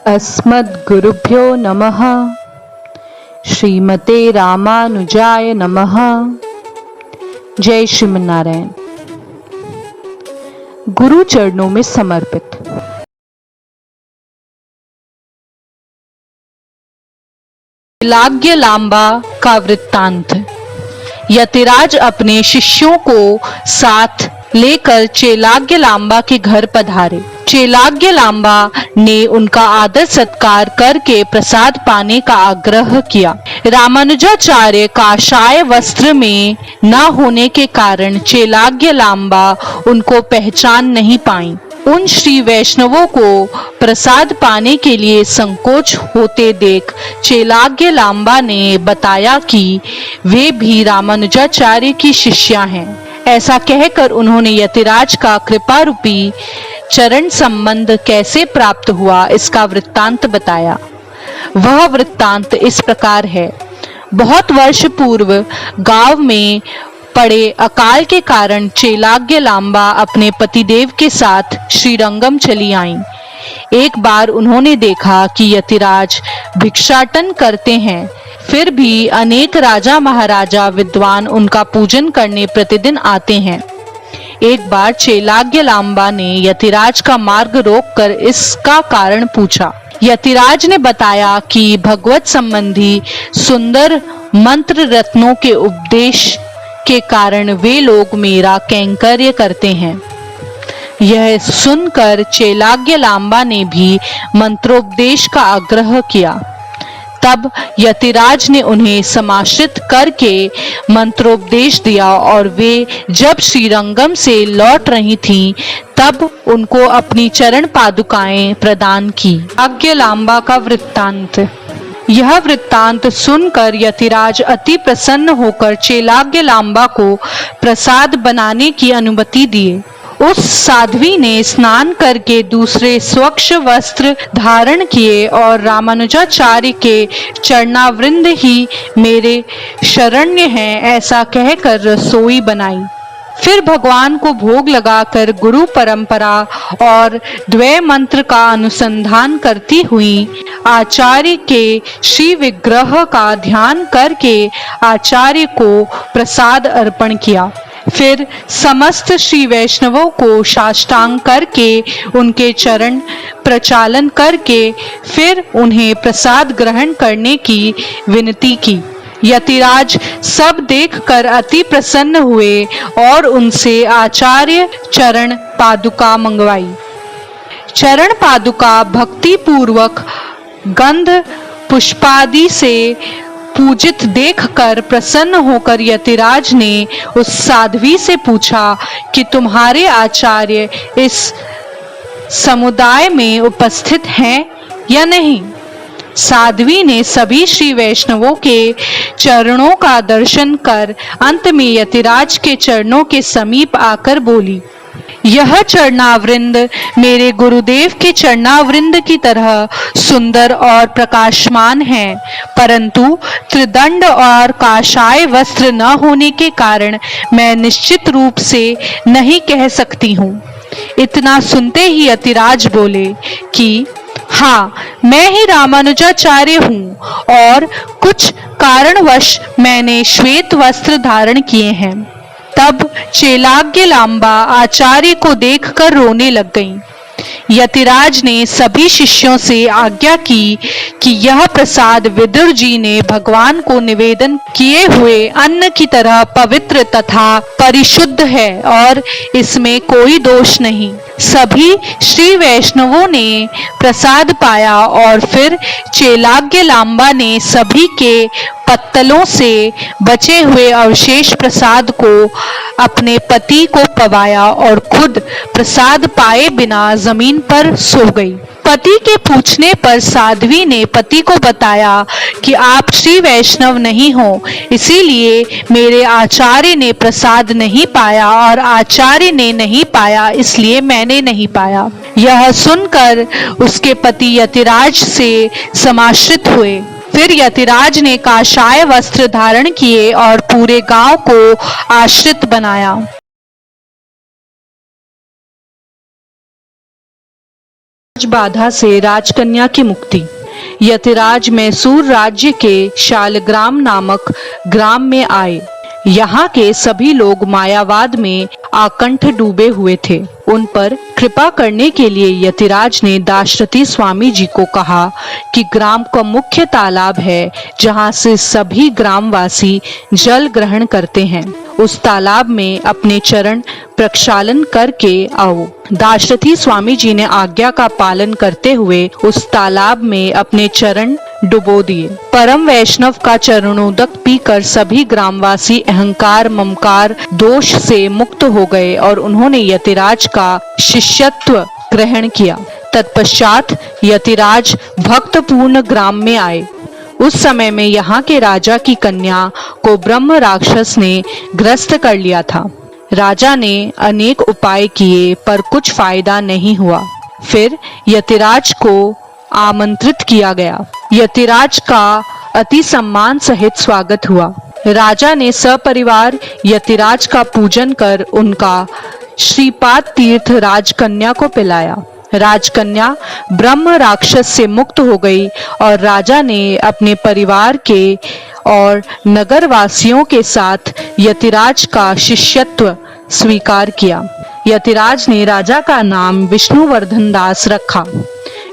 अस्मद्गुरुभ्यो नमः। श्रीमते रामानुजाय नमः। जय श्रीमन्नारायण। गुरु चरणों में समर्पित। चेलाग्य लांबा का वृत्तांत। यतिराज अपने शिष्यों को साथ लेकर चेलाग्य लांबा के घर पधारे। चेलाग्य लांबा ने उनका आदर सत्कार करके प्रसाद पाने का आग्रह किया। रामानुजाचार्य काषाय वस्त्र में न होने के कारण चेलाग्य लांबा उनको पहचान नहीं पाई। उन श्री वैष्णवों को प्रसाद पाने के लिए संकोच होते देख चेलाग्य लांबा ने बताया कि वे भी रामानुजाचार्य की शिष्या हैं। ऐसा कहकर उन्होंने यतिराज का कृपा रूपी चरण संबंध कैसे प्राप्त हुआ इसका वृत्तांत बताया। वह वृत्तांत इस प्रकार है। बहुत वर्ष पूर्व गांव में पड़े अकाल के कारण चेलाग्य लांबा अपने पतिदेव के साथ श्रीरंगम चली आईं। एक बार उन्होंने देखा कि यतिराज भिक्षाटन करते हैं, फिर भी अनेक राजा महाराजा विद्वान उनका पूजन करने प्रतिदिन आते हैं। एक बार चेलाग्य लांबा ने यतिराज का मार्ग रोककर इसका कारण पूछा। यतिराज ने बताया कि भगवत संबंधी सुंदर मंत्र रत्नों के उपदेश के कारण वे लोग मेरा कैंकर्य करते हैं। यह सुनकर चेलाग्य लांबा ने भी मंत्रोपदेश का आग्रह किया। तब यतिराज ने उन्हें समाश्रित करके मंत्रोपदेश दिया और वे जब श्रीरंगम से लौट रही थीं, तब उनको अपनी चरण पादुकाएं प्रदान की। चेलाग्य लांबा का वृत्तांत। यह वृत्तांत सुनकर यतिराज अति प्रसन्न होकर चेलाग्य लांबा को प्रसाद बनाने की अनुमति दिए। उस साध्वी ने स्नान करके दूसरे स्वच्छ वस्त्र धारण किए और रामानुजाचार्य के चरणावृंद ही मेरे शरण्य हैं ऐसा कहकर रसोई बनाई। फिर भगवान को भोग लगाकर गुरु परंपरा और द्वय मंत्र का अनुसंधान करती हुई आचार्य के श्री विग्रह का ध्यान करके आचार्य को प्रसाद अर्पण किया। फिर समस्त श्री वैष्णवों को साष्टांग करके उनके चरण प्रचालन करके फिर उन्हें प्रसाद ग्रहण करने की विनती की। यतिराज सब देखकर अति प्रसन्न हुए और उनसे आचार्य चरण पादुका मंगवाई। चरण पादुका भक्ति पूर्वक गंध पुष्पादि से पूजित देखकर प्रसन्न होकर यतिराज ने उस साध्वी से पूछा कि तुम्हारे आचार्य इस समुदाय में उपस्थित हैं या नहीं। साध्वी ने सभी श्री वैष्णवों के चरणों का दर्शन कर अंत में यतिराज के चरणों के समीप आकर बोली, यह चरणावृंद मेरे गुरुदेव के चरणावृंद की तरह सुंदर और प्रकाशमान है, परंतु त्रिदंड और काषाय वस्त्र न होने के कारण मैं निश्चित रूप से नहीं कह सकती हूँ। इतना सुनते ही यतिराज बोले कि हाँ, मैं ही रामानुजाचार्य हूँ और कुछ कारणवश मैंने श्वेत वस्त्र धारण किए हैं। तब चेलाग्य लांबा आचार्य को देखकर रोने लग गईं। यतिराज ने सभी शिष्यों से आज्ञा की कि यह प्रसाद विदुर जी ने भगवान को निवेदन किए हुए अन्न की तरह पवित्र तथा परिशुद्ध है और इसमें कोई दोष नहीं। सभी श्री वैष्णवों ने प्रसाद पाया और फिर चेलाग्य लांबा ने सभी के पत्तलों से बचे हुए अवशेष प्रसाद को अपने पति को पवाया और खुद प्रसाद पाए बिना जमीन पर सो गई। पति के पूछने पर साध्वी ने पति को बताया कि आप श्री वैष्णव नहीं हो, इसीलिए मेरे आचार्य ने प्रसाद नहीं पाया और आचार्य ने नहीं पाया, इसलिए मैंने नहीं पाया। यह सुनकर उसके पति यतिराज से समाश्रित हुए। फिर यतिराज ने काषाय वस्त्र धारण किए और पूरे गांव को आश्रित बनाया। बाधा से राजकन्या की मुक्ति। यतिराज मैसूर राज्य के शालग्राम नामक ग्राम में आए। यहाँ के सभी लोग मायावाद में आकंठ डूबे हुए थे। उन पर कृपा करने के लिए यतिराज ने दाशरथी स्वामी जी को कहा कि ग्राम का मुख्य तालाब है जहाँ से सभी ग्रामवासी जल ग्रहण करते हैं, उस तालाब में अपने चरण प्रक्षालन करके आओ। दाशरथी स्वामी जी ने आज्ञा का पालन करते हुए उस तालाब में अपने चरण डुबो दिए। परम वैष्णव का चरणोदक पीकर सभी ग्रामवासी अहंकार ममकार दोष से मुक्त हो गए और उन्होंने यतिराज का शिष्यत्व ग्रहण किया। तत्पश्चात यतिराज भक्तपूर्ण ग्राम में आए। उस समय में यहाँ के राजा की कन्या को ब्रह्म राक्षस ने ग्रस्त कर लिया था। राजा ने अनेक उपाय किए पर कुछ फायदा नहीं हुआ। फिर यतिराज को आमंत्रित किया गया। यतिराज का अति सम्मान सहित स्वागत हुआ। राजा ने सपरिवार यतिराज का पूजन कर उनका श्रीपाद तीर्थ राजकन्या को पिलाया। राजकन्या ब्रह्म राक्षस से मुक्त हो गई और राजा ने अपने परिवार के और नगरवासियों के साथ यतिराज का शिष्यत्व स्वीकार किया। यतिराज ने राजा का नाम विष्णुवर्धन दास रखा।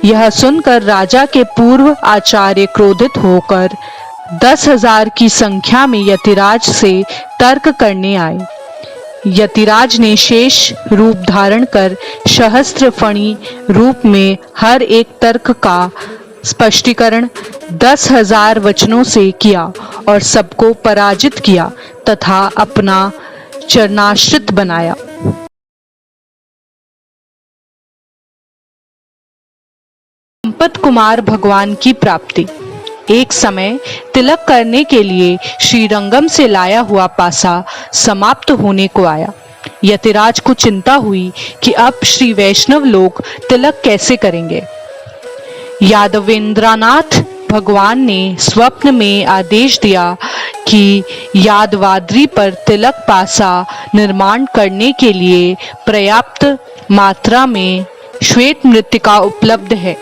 यह सुनकर राजा के पूर्व आचार्य क्रोधित होकर 10,000 की संख्या में यतिराज से तर्क करने आए। यतिराज ने शेष रूप धारण कर सहस्त्र फणी रूप में हर एक तर्क का स्पष्टीकरण 10,000 वचनों से किया और सबको पराजित किया तथा अपना चरणाश्रित बनाया। संपत कुमार भगवान की प्राप्ति। एक समय तिलक करने के लिए श्रीरंगम से लाया हुआ पासा समाप्त होने को आया। यतिराज को चिंता हुई कि अब श्री वैष्णव लोग तिलक कैसे करेंगे। यादवेंद्रनाथ भगवान ने स्वप्न में आदेश दिया कि यादवाद्री पर तिलक पासा निर्माण करने के लिए पर्याप्त मात्रा में श्वेत मृत्तिका उपलब्ध है।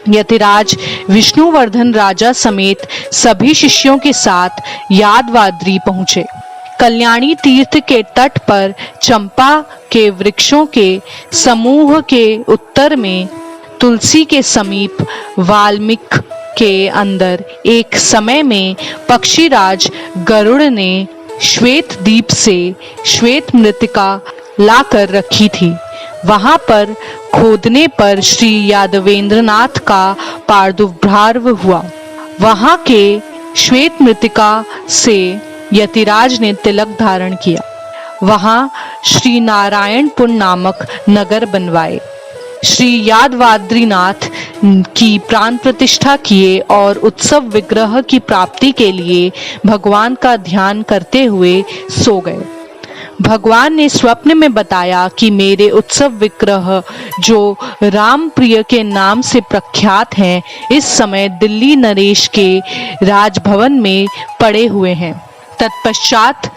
यतिराज विष्णुवर्धन राजा समेत सभी शिष्यों के साथ यादवाद्री पहुंचे। कल्याणी तीर्थ के तट पर चंपा के वृक्षों के समूह के उत्तर में तुलसी के समीप वाल्मीकि के अंदर एक समय में पक्षीराज गरुड़ ने श्वेत दीप से श्वेत मृत्तिका लाकर रखी थी। वहां पर खोदने पर श्री यादवेंद्रनाथ का प्रादुर्भाव हुआ। वहां के श्वेत मृत्तिका से यतिराज ने तिलक धारण किया। वहां श्री नारायणपुर नामक नगर बनवाए। श्री यादवाद्रीनाथ की प्राण प्रतिष्ठा किए और उत्सव विग्रह की प्राप्ति के लिए भगवान का ध्यान करते हुए सो गए। भगवान ने स्वप्न में बताया कि मेरे उत्सव विग्रह जो राम प्रिय के नाम से प्रख्यात हैं, इस समय दिल्ली नरेश के राजभवन में पड़े हुए हैं। तत्पश्चात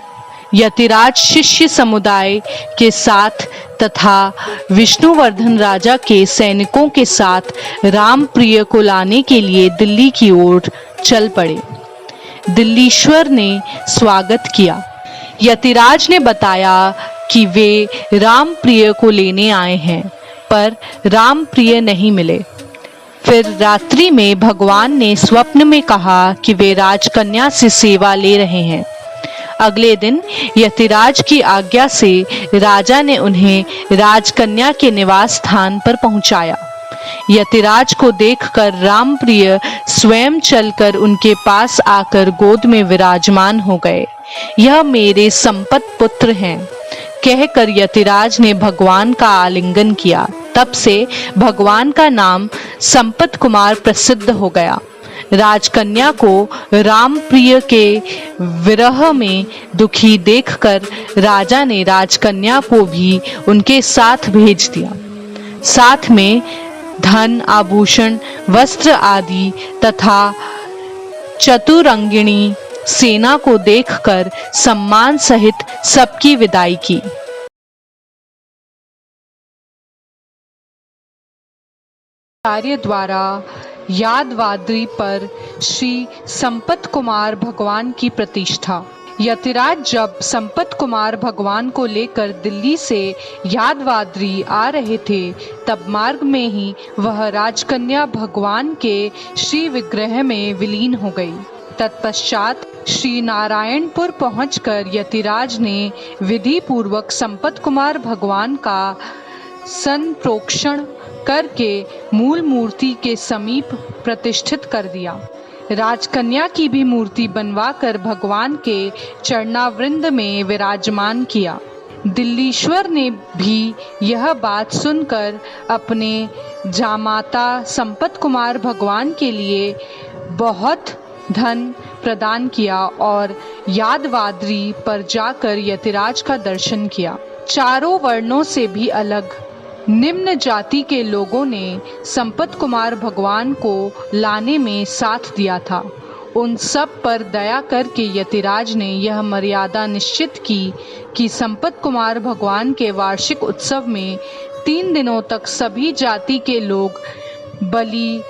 यतिराज शिष्य समुदाय के साथ तथा विष्णुवर्धन राजा के सैनिकों के साथ राम प्रिय को लाने के लिए दिल्ली की ओर चल पड़े। दिल्लीश्वर ने स्वागत किया। यतिराज ने बताया कि वे राम प्रिय को लेने आए हैं, पर राम प्रिय नहीं मिले। फिर रात्रि में भगवान ने स्वप्न में कहा कि वे राजकन्या से सेवा ले रहे हैं। अगले दिन यतिराज की आज्ञा से राजा ने उन्हें राजकन्या के निवास स्थान पर पहुंचाया। यतिराज को देखकर रामप्रिय स्वयं चलकर उनके पास आकर गोद में विराजमान हो गए। यह मेरे संपत पुत्र हैं कहकर यतिराज ने भगवान का आलिंगन किया। तब से भगवान का नाम संपत कुमार प्रसिद्ध हो गया। राजकन्या को रामप्रिय के विरह में दुखी देखकर राजा ने राजकन्या को भी उनके साथ भेज दिया। साथ में धन आभूषण वस्त्र आदि तथा चतुरंगिणी सेना को देखकर सम्मान सहित सबकी विदाई की। आचार्य द्वारा यादवाद्री पर श्री संपत कुमार भगवान की प्रतिष्ठा। यतिराज जब संपत कुमार भगवान को लेकर दिल्ली से यादवाद्री आ रहे थे, तब मार्ग में ही वह राजकन्या भगवान के श्री विग्रह में विलीन हो गई। तत्पश्चात श्री नारायणपुर पहुंचकर यतिराज ने विधि पूर्वक संपत कुमार भगवान का संप्रोक्षण करके मूल मूर्ति के समीप प्रतिष्ठित कर दिया। राजकन्या की भी मूर्ति बनवाकर भगवान के चरणावृंद में विराजमान किया। दिल्लीश्वर ने भी यह बात सुनकर अपने जामाता संपत कुमार भगवान के लिए बहुत धन प्रदान किया और यादवाद्री पर जाकर यतिराज का दर्शन किया। चारों वर्णों से भी अलग निम्न जाति के लोगों ने संपत कुमार भगवान को लाने में साथ दिया था। उन सब पर दया करके यतिराज ने यह मर्यादा निश्चित की कि संपत कुमार भगवान के वार्षिक उत्सव में 3 दिनों तक सभी जाति के लोग बलि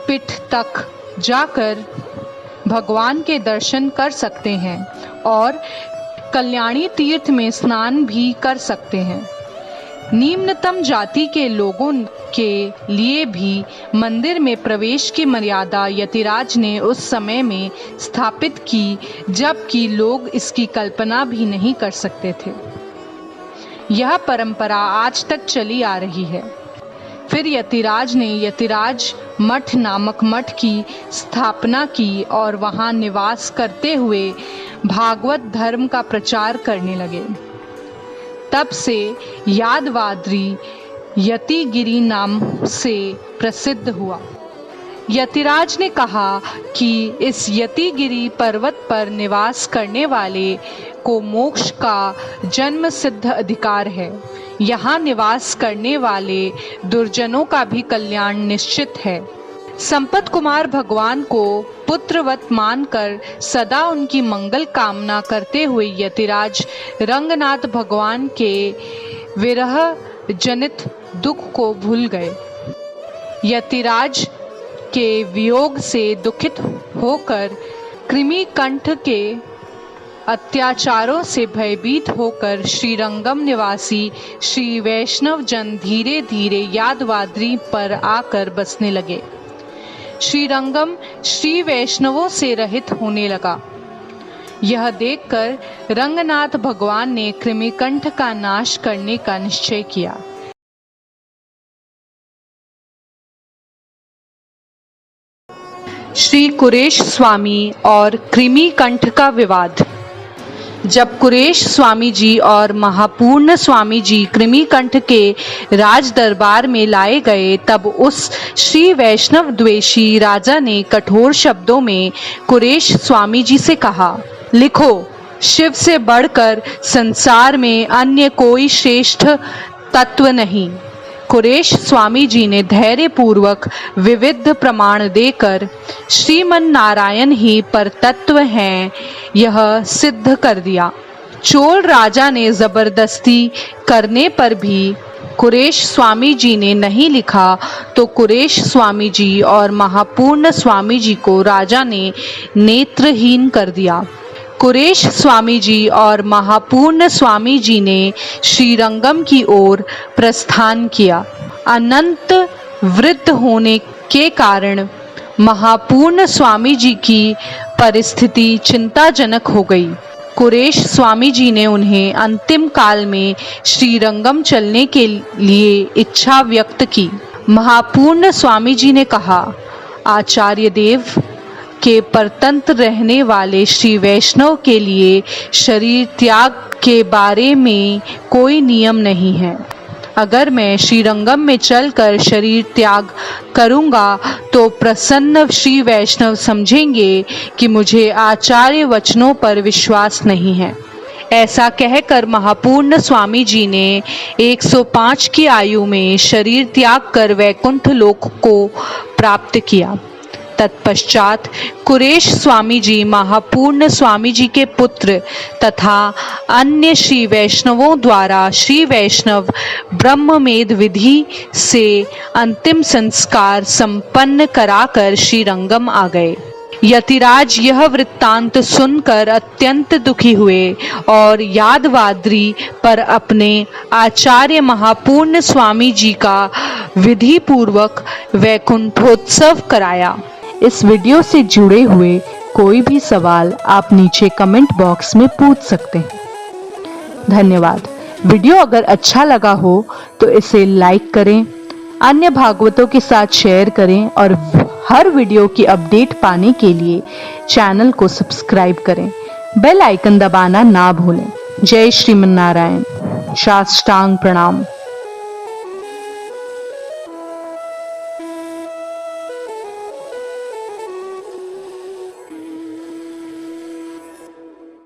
पीठ तक जाकर भगवान के दर्शन कर सकते हैं और कल्याणी तीर्थ में स्नान भी कर सकते हैं। निम्नतम जाति के लोगों के लिए भी मंदिर में प्रवेश की मर्यादा यतिराज ने उस समय में स्थापित की, जबकि लोग इसकी कल्पना भी नहीं कर सकते थे। यह परंपरा आज तक चली आ रही है। फिर यतिराज ने यतिराज मठ नामक मठ की स्थापना की और वहां निवास करते हुए भागवत धर्म का प्रचार करने लगे। तब से यादवाद्री यतिगिरी नाम से प्रसिद्ध हुआ। यतिराज ने कहा कि इस यतिगिरी पर्वत पर निवास करने वाले को मोक्ष का जन्म सिद्ध अधिकार है। यहाँ निवास करने वाले दुर्जनों का भी कल्याण निश्चित है। संपत कुमार भगवान को पुत्रवत मानकर सदा उनकी मंगल कामना करते हुए यतिराज रंगनाथ भगवान के विरह जनित दुख को भूल गए। यतिराज के वियोग से दुखित होकर कृमिकंठ के अत्याचारों से भयभीत होकर श्रीरंगम निवासी श्री वैष्णव जन धीरे धीरे यादवाद्री पर आकर बसने लगे। श्रीरंगम श्री वैष्णवों से रहित होने लगा। यह देखकर रंगनाथ भगवान ने कृमिकंठ का नाश करने का निश्चय किया। श्री कुरेश स्वामी और कृमिकंठ का विवाद। जब कुरेश स्वामी जी और महापूर्ण स्वामी जी कृमिकंठ के राज दरबार में लाए गए, तब उस श्री वैष्णव द्वेषी राजा ने कठोर शब्दों में कुरेश स्वामी जी से कहा, लिखो, शिव से बढ़कर संसार में अन्य कोई श्रेष्ठ तत्व नहीं। कुरेश स्वामी जी ने धैर्य पूर्वक विविध प्रमाण देकर श्रीमन नारायण ही पर तत्व हैं यह सिद्ध कर दिया। चोल राजा ने जबरदस्ती करने पर भी कुरेश स्वामी जी ने नहीं लिखा, तो कुरेश स्वामी जी और महापूर्ण स्वामी जी को राजा ने नेत्रहीन कर दिया। कुरेश स्वामी जी और महापूर्ण स्वामी जी ने श्रीरंगम की ओर प्रस्थान किया। अनंत वृद्ध होने के कारण महापूर्ण स्वामी जी की परिस्थिति चिंताजनक हो गई। कुरेश स्वामी जी ने उन्हें अंतिम काल में श्रीरंगम चलने के लिए इच्छा व्यक्त की। महापूर्ण स्वामी जी ने कहा, आचार्य देव के परतंत्र रहने वाले श्री वैष्णव के लिए शरीर त्याग के बारे में कोई नियम नहीं है। अगर मैं श्रीरंगम में चलकर शरीर त्याग करूंगा तो प्रसन्न श्री वैष्णव समझेंगे कि मुझे आचार्य वचनों पर विश्वास नहीं है। ऐसा कहकर महापूर्ण स्वामी जी ने 105 की आयु में शरीर त्याग कर वैकुंठ लोक को प्राप्त किया। तत्पश्चात कुरेश स्वामी जी महापूर्ण स्वामी जी के पुत्र तथा अन्य श्री वैष्णवों द्वारा श्री वैष्णव ब्रह्ममेध विधि से अंतिम संस्कार संपन्न कराकर श्रीरंगम आ गए। यतिराज यह वृत्तांत सुनकर अत्यंत दुखी हुए और यादवाद्री पर अपने आचार्य महापूर्ण स्वामी जी का विधि पूर्वक वैकुंठोत्सव कराया। इस वीडियो से जुड़े हुए कोई भी सवाल आप नीचे कमेंट बॉक्स में पूछ सकते हैं। धन्यवाद। वीडियो अगर अच्छा लगा हो तो इसे लाइक करें, अन्य भागवतों के साथ शेयर करें और हर वीडियो की अपडेट पाने के लिए चैनल को सब्सक्राइब करें। बेल आइकन दबाना ना भूलें। जय श्रीमन्नारायण। साष्टांग प्रणाम।